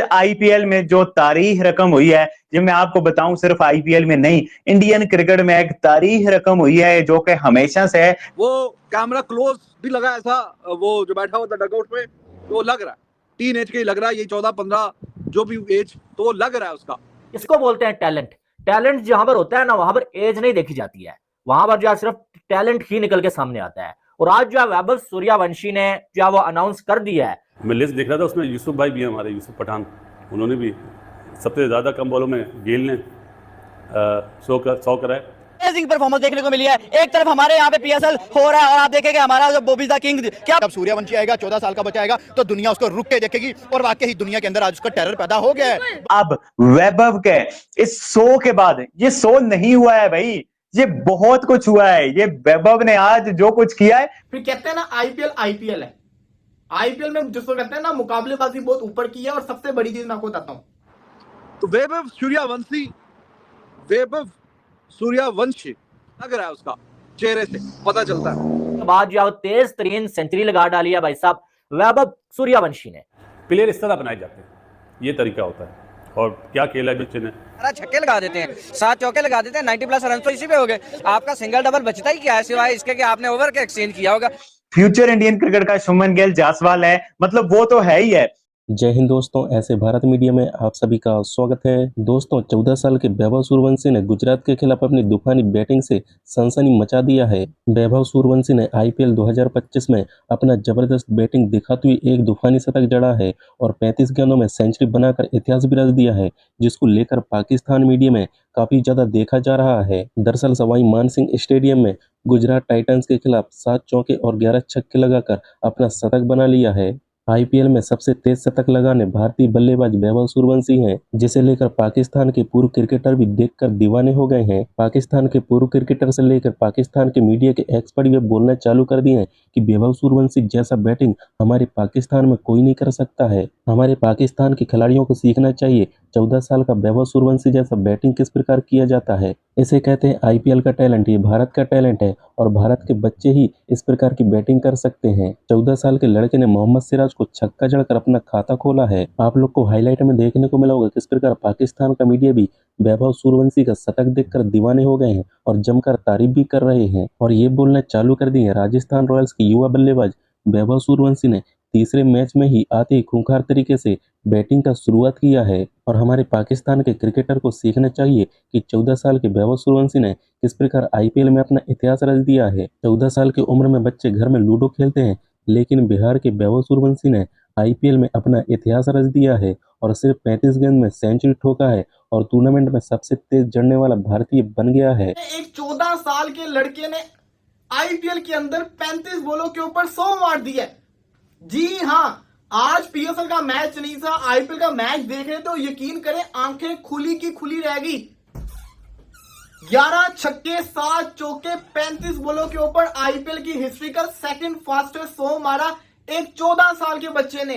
IPL में जो तारीख रकम हुई है, जो मैं आपको बताऊं, सिर्फ आईपीएल में नहीं, इंडियन क्रिकेट में एक तारीख रकम हुई है जो कि हमेशा से है। वो कैमरा क्लोज भी लगा ऐसा, वो जो बैठा हुआ था डगआउट में, तो लग रहा है टीन एज के ही लग रहा है, ये 14-15 जो भी एज, तो वो लग रहा है उसका। इसको बोलते हैं टैलेंट। टैलेंट जहां पर होता है ना, वहां पर एज नहीं देखी जाती है, वहां पर जो है सिर्फ टैलेंट ही निकल के सामने आता है। और आज जो है वैभव सूर्यवंशी ने जो है वो अनाउंस कर दिया है। मैं लिस्ट देख रहा था, उसमें यूसुफ भाई भी है, हमारे यूसुफ पठान, उन्होंने भी सबसे ज़्यादा कम बॉलों में गेल ने 100 कराए। अमेजिंग परफॉर्मेंस देखने को मिली है। एक तरफ हमारे यहाँ पे पीएसएल हो रहा है और आप देखेंगे हमारा जो बॉबी द किंग, क्या जब सूर्यवंशी आएगा 14 साल का बच्चा आएगा तो दुनिया उसको रुक के देखेगी, और वाकई ही दुनिया के अंदर आज उसका टेरर पैदा हो गया है। अब वैभव के इस शो के बाद, ये शो नहीं हुआ है भाई, ये बहुत कुछ हुआ है। ये वैभव ने आज जो कुछ किया है, फिर कहते हैं ना आईपीएल है, आईपीएल में जिसको कहते हैं ना मुकाबलेबाजी बहुत ऊपर की है। और सबसे बड़ी चीज मैं आपको बताता हूँ, तो वैभव सूर्यवंशी लग रहा है, उसका चेहरे से पता चलता है। बाद जो तेज तरीन सेंचुरी लगा डाली है भाई साहब वैभव सूर्यवंशी ने। प्लेयर इस तरह बनाए जाते हैं, ये तरीका होता है। और क्या खेला है बच्चे ने, छक्के लगा देते हैं, 7 चौके लगा देते हैं, 90+ रन तो इसी पे हो गए। आपका सिंगल डबल बचता ही क्या है सिवाय इसके कि आपने ओवर के एक्सचेंज किया होगा। फ्यूचर इंडियन क्रिकेट का शुभमन गिल जायसवाल है, मतलब वो तो है ही है। जय हिंद दोस्तों, ऐसे भारत मीडिया में आप सभी का स्वागत है। दोस्तों, 14 साल के वैभव सूर्यवंशी ने गुजरात के खिलाफ अपनी तूफानी बैटिंग से सनसनी मचा दिया है। वैभव सूर्यवंशी ने आईपीएल 2025 में अपना जबरदस्त बैटिंग दिखाते हुए एक तूफानी शतक जड़ा है और 35 गेंदों में सेंचुरी बनाकर इतिहास भी रच दिया है, जिसको लेकर पाकिस्तान मीडिया में काफी ज्यादा देखा जा रहा है। दरअसल सवाई मानसिंह स्टेडियम में गुजरात टाइटंस के खिलाफ 7 चौके और 11 छक्के लगाकर अपना शतक बना लिया है। आईपीएल में सबसे तेज शतक लगाने भारतीय बल्लेबाज वैभव सूर्यवंशी हैं, जिसे लेकर पाकिस्तान के पूर्व क्रिकेटर भी देखकर दीवाने हो गए हैं। पाकिस्तान के पूर्व क्रिकेटर से लेकर पाकिस्तान के मीडिया के एक्सपर्ट भी बोलना चालू कर दिए हैं कि वैभव सूर्यवंशी जैसा बैटिंग हमारे पाकिस्तान में कोई नहीं कर सकता है। हमारे पाकिस्तान के खिलाड़ियों को सीखना चाहिए 14 साल का वैभव सूर्यवंशी जैसा बैटिंग किस प्रकार किया जाता है। इसे कहते हैं आईपीएल का टैलेंट। ये भारत का टैलेंट है और भारत के बच्चे ही इस प्रकार की बैटिंग कर सकते हैं। 14 साल के लड़के ने मोहम्मद सिराज को छक्का जड़कर अपना खाता खोला है। आप लोग को हाईलाइट में देखने को मिला होगा किस प्रकार पाकिस्तान का मीडिया भी वैभव सूर्यवंशी का शतक देखकर दीवाने हो गए हैं और जमकर तारीफ भी कर रहे हैं और ये बोलना चालू कर दिए राजस्थान रॉयल्स के युवा बल्लेबाज वैभव सूर्यवंशी ने तीसरे मैच में ही आते ही खूंखार तरीके से बैटिंग का शुरुआत किया है। और हमारे पाकिस्तान के क्रिकेटर को सीखना चाहिए कि 14 साल के वैभव सूर्यवंशी ने किस प्रकार आईपीएल में अपना इतिहास रच दिया है। 14 साल की उम्र में बच्चे घर में लूडो खेलते हैं, लेकिन बिहार के वैभव सूर्यवंशी ने आईपीएल में अपना इतिहास रच दिया है और सिर्फ 35 गेंद में सेंचुरी ठोका है और टूर्नामेंट में सबसे तेज जड़ने वाला भारतीय बन गया है। एक 14 साल के लड़के ने आईपीएल के अंदर 35 बॉलों के ऊपर 100 मार दिया। जी हाँ, आज पीएसएल का मैच नहीं था, आईपीएल का मैच देख रहे तो यकीन करें आंखें खुली की खुली रहेगी। 11 छक्के 7 चौके 35 बॉलों के ऊपर आईपीएल की हिस्ट्री का सेकंड फास्टेस्ट 100 मारा एक 14 साल के बच्चे ने।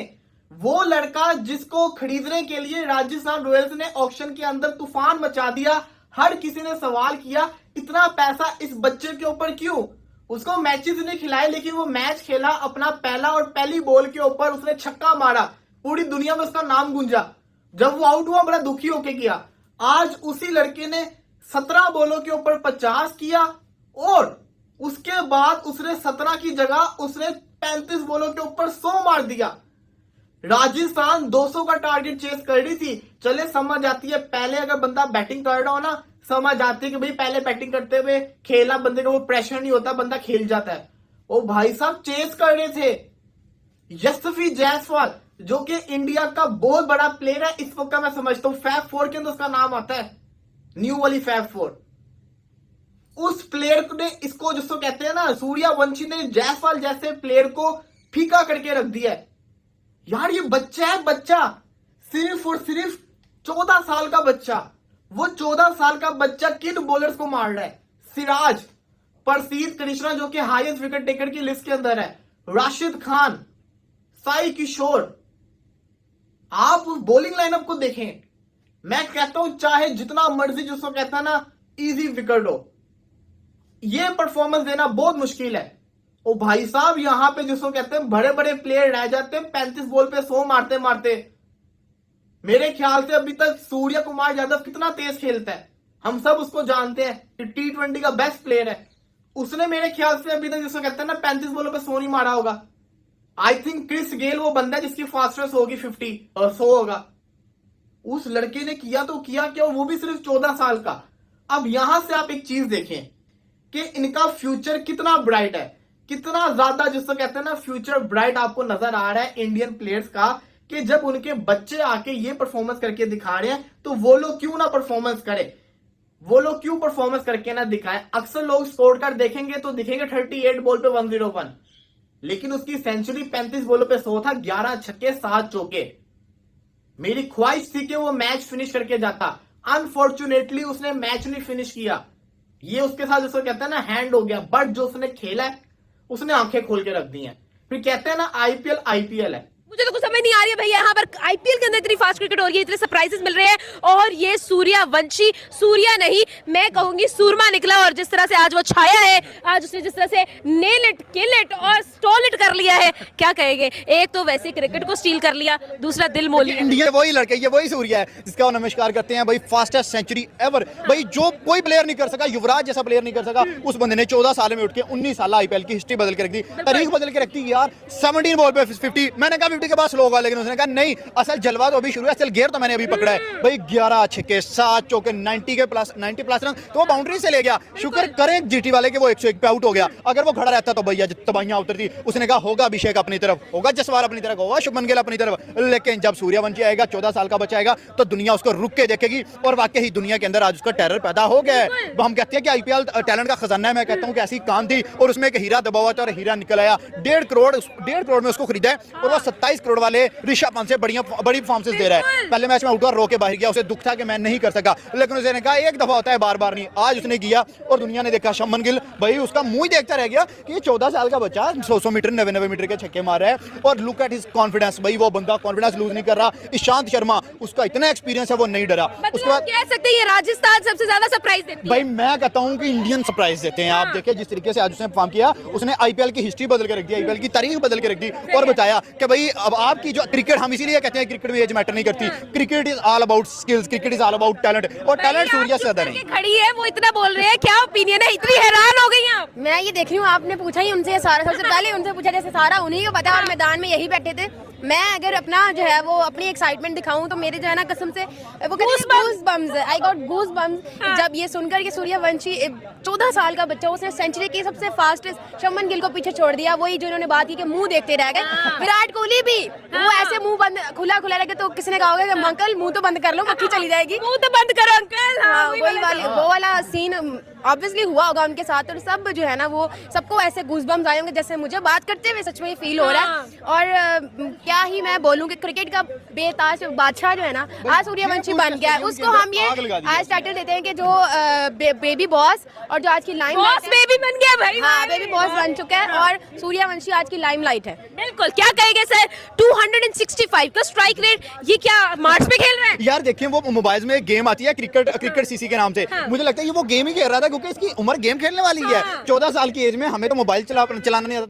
वो लड़का जिसको खरीदने के लिए राजस्थान रॉयल्स ने ऑक्शन के अंदर तूफान मचा दिया। हर किसी ने सवाल किया इतना पैसा इस बच्चे के ऊपर क्यों। उसको मैचेस नहीं खिलाए, लेकिन वो मैच खेला, अपना पहला और पहली बॉल के ऊपर उसने छक्का मारा, पूरी दुनिया में उसका नाम गूंजा। जब वो आउट हुआ बड़ा दुखी होके किया। आज उसी लड़के ने 17 बॉलों के ऊपर 50 किया और उसके बाद उसने 17 की जगह उसने 35 बॉलों के ऊपर 100 मार दिया। राजस्थान 200 का टारगेट चेस कर रही थी। चले समझ आती है, पहले अगर बंदा बैटिंग कर रहा हो ना, समझ आती है कि भाई पहले बैटिंग करते हुए खेला, बंदे का वो प्रेशर नहीं होता, बंदा खेल जाता है। ओ भाई साहब चेस कर रहे थे यशस्वी जायसवाल, जो कि इंडिया का बहुत बड़ा प्लेयर है इस वक्त का। मैं समझता हूं फैब 4 के अंदर उसका नाम आता है, न्यू वाली फैब 4। उस प्लेयर ने इसको जिसको कहते हैं ना सूर्यवंशी ने जायसवाल जैसे प्लेयर को फीका करके रख दिया है। यार ये बच्चा है, बच्चा सिर्फ और सिर्फ 14 साल का बच्चा। वो 14 साल का बच्चा किन बॉलर्स को मार रहा है। सिराज, प्रसीद कृष्णा जो कि हाईएस्ट विकेट टेकर की लिस्ट के अंदर है, राशिद खान, साई किशोर। आप उस बॉलिंग लाइनअप को देखें, मैं कहता हूं चाहे जितना मर्जी जिसको कहता ना इजी विकेट हो, ये परफॉर्मेंस देना बहुत मुश्किल है। ओ भाई साहब यहां पे जिसको कहते हैं बड़े बड़े प्लेयर रह जाते हैं 35 बॉल पे 100 मारते मारते। मेरे ख्याल से अभी तक सूर्य कुमार यादव कितना तेज खेलता है, हम सब उसको जानते हैं कि T20 का बेस्ट प्लेयर है। उसने मेरे ख्याल से अभी तक जिसको कहते हैं ना 35 बॉलों पे 100 नहीं मारा होगा। आई थिंक क्रिस गेल वो बंदा है जिसकी फास्टेस्ट होगी 50 और 100 होगा। उस लड़के ने किया तो किया क्या, वो भी सिर्फ 14 साल का। अब यहां से आप एक चीज देखें कि इनका फ्यूचर कितना ब्राइट है, कितना ज्यादा जिसको कहते हैं ना फ्यूचर ब्राइट आपको नजर आ रहा है इंडियन प्लेयर्स का, कि जब उनके बच्चे आके ये परफॉर्मेंस करके दिखा रहे हैं तो वो लोग क्यों ना परफॉर्मेंस करें, वो लोग क्यों परफॉर्मेंस करके ना दिखाएं। अक्सर लोग स्कोर कार्ड देखेंगे तो दिखेंगे 38 बॉल पे 101, लेकिन उसकी सेंचुरी 35 बॉलों पे 100 था, 11 छक्के 7 चौके। मेरी ख्वाहिश थी कि वो मैच फिनिश करके जाता, अनफॉर्चुनेटली उसने मैच नहीं फिनिश किया। ये उसके साथ जिसको कहते हैं ना हैंड हो गया, बट जो उसने खेला है उसने आंखें खोल के रख दी हैं। फिर कहते हैं ना आईपीएल है। मुझे तो कुछ समझ नहीं आ रही है भैया, यहाँ पर आईपीएल के अंदर इतनी फास्ट क्रिकेट हो रही है, इतने सरप्राइजेस मिल रहे हैं, और ये सूर्यवंशी, सूर्या नहीं मैं कहूंगी सूरमा निकला। और जिस तरह से आज वो छाया है, आज उसने जिस तरह से नेल इट, किल इट और स्टॉल इट कर लिया है, क्या कहेंगे। एक तो वैसे क्रिकेट को स्टील कर लिया, दूसरा दिल मोल लिया। इंडिया वही लड़के, ये वही सूर्या है जिसका वो नमस्कार करते हैं भाई, फास्टेस्ट सेंचुरी एवर भाई, जो कोई प्लेयर नहीं कर सका, युवराज जैसा प्लेयर नहीं कर सका। उस बंदे ने 14 साल में उठ के 19 साल आईपीएल की हिस्ट्री बदल के रख दी, तारीख बदल के रखती यार। 17 बॉल पे 50, मैंने कहा 50 के बाद स्लो होगा, लेकिन उसने कहा नहीं, असल जलवा तो अभी शुरू है, असल गेयर तो मैंने अभी पकड़ा है भाई। 11 छक्के 7 चौके 90 प्लस रन, तो वो बाउंड्री से ले गया। शुक्र करें जीटी वाले के वो 101 पे आउट हो गया, अगर वो खड़ा रहता तो भैया तबाहियां उतरती। उसने कहा होगा अभिषेक अपनी तरफ, होगा जसवाल अपनी तरफ, होगा शुभमन गिल अपनी तरफ, लेकिन जब सूर्यवंशी आएगा 14 साल का बच्चा आएगा तो दुनिया उसको रुक के देखेगी। और वाकई ही दुनिया के अंदर आज उसका टेरर पैदा हो गया है। हम कहते हैं कि आईपीएल टैलेंट का खजाना है, मैं कहता हूं कि ऐसी काम थी और उसमें एक हीरा दबा हुआ था और हीरा निकल आया। 1.5 करोड़ में उसको खरीदा है और वो 27 करोड़ वाले ऋषभ पंत से बड़ी परफॉर्मेंस दे रहा है। पहले मैच में आउट हुआ, रो के बाहर गया, उसे दुख था कि मैं नहीं कर सका, लेकिन उसने कहा एक दफा होता है, बार बार नहीं। आज उसने किया और दुनिया ने देखा। शुभमन गिल भाई उसका मुंह ही देखता रह गया कि ये 14 साल का बच्चा 100 मीटर 90 मीटर के छक्के मार रहा है। और लुक एट हिज कॉन्फिडेंस, भाई वो बंदा कॉन्फिडेंस लूज नहीं कर रहा। ईशांत शर्मा, उसका इतना एक्सपीरियंस है, वो नहीं डरा। उसके बाद कह सकते हैं ये राजस्थान सबसे ज्यादा सरप्राइज देती है। भाई मैं कहता हूं कि इंडियन सरप्राइज देते हैं। आप देखिए जिस तरीके से आज उसने परफॉर्म किया, उसने आईपीएल की हिस्ट्री बदल के रख दी, आईपीएल की तारीख बदल के रख दी और बताया कि भाई अब आपकी जो क्रिकेट, हम इसीलिए कहते हैं क्रिकेट में एज मैटर नहीं करती, cricket is all about skills, cricket is all about talent, और टैलेंट सूर्या से ज्यादा नहीं। खड़ी है वो इतना बोल रहे हैं, क्या ओपिनियन है, इतनी हैरान हो गई हैं आप। मैं ये देख रही हूँ, आपने पूछा ही उनसे सारा, सबसे पहले उनसे पूछा, जैसे सारा उन्हीं को पता है और मैदान में यही बैठे थे। मैं अगर अपना जो है वो अपनी एक्साइटमेंट दिखाऊं तो मेरे जो है ना कसम से वो गूज़बम्स, आई गॉट गूज़बम्स जब ये सुनकर कि सूर्यवंशी 14 साल का बच्चा, उसने सेंचुरी की सबसे फास्टेस्ट शुभमन गिल को पीछे छोड़ दिया। वही जो उन्होंने बात की कि मुंह देखते रह गए। विराट कोहली भी वो ऐसे मुंह बंद खुला रखे तो किसी ने कहा होगा कि अंकल मुंह तो बंद कर लो, मक्खी चली जाएगी, मुंह तो बंद करो अंकल। वो वाला सीन ऑब्वियसली हुआ होगा उनके साथ, और सब जो है ना वो सबको ऐसे गूज़बम्स आए होंगे जैसे मुझे बात करते हुए सच में फील हो रहा है। और क्या ही मैं बोलूं कि क्रिकेट का बेताज बादशाह जो है ना आज सूर्यवंशी बन गया है। उसको हम ये आज टाइटल देते हैं कि जो बेबी बॉस, और जो आज की लाइम बेबी बन गया भाई, हाँ बेबी बॉस बन चुका है और सूर्यवंशी आज की लाइमलाइट है। बिल्कुल, क्या कहेंगे सर, 265 का स्ट्राइक रेट, ये क्या मार्च में खेल रहे हैं यार। देखिए वो मोबाइल में एक गेम आती है क्रिकेट सीसी के नाम से, मुझे लगता है ये वो गेम ही खेल रहा था क्योंकि इसकी उम्र गेम खेलने वाली है। 14 साल की एज में हमें तो मोबाइल चलाना नहीं आता।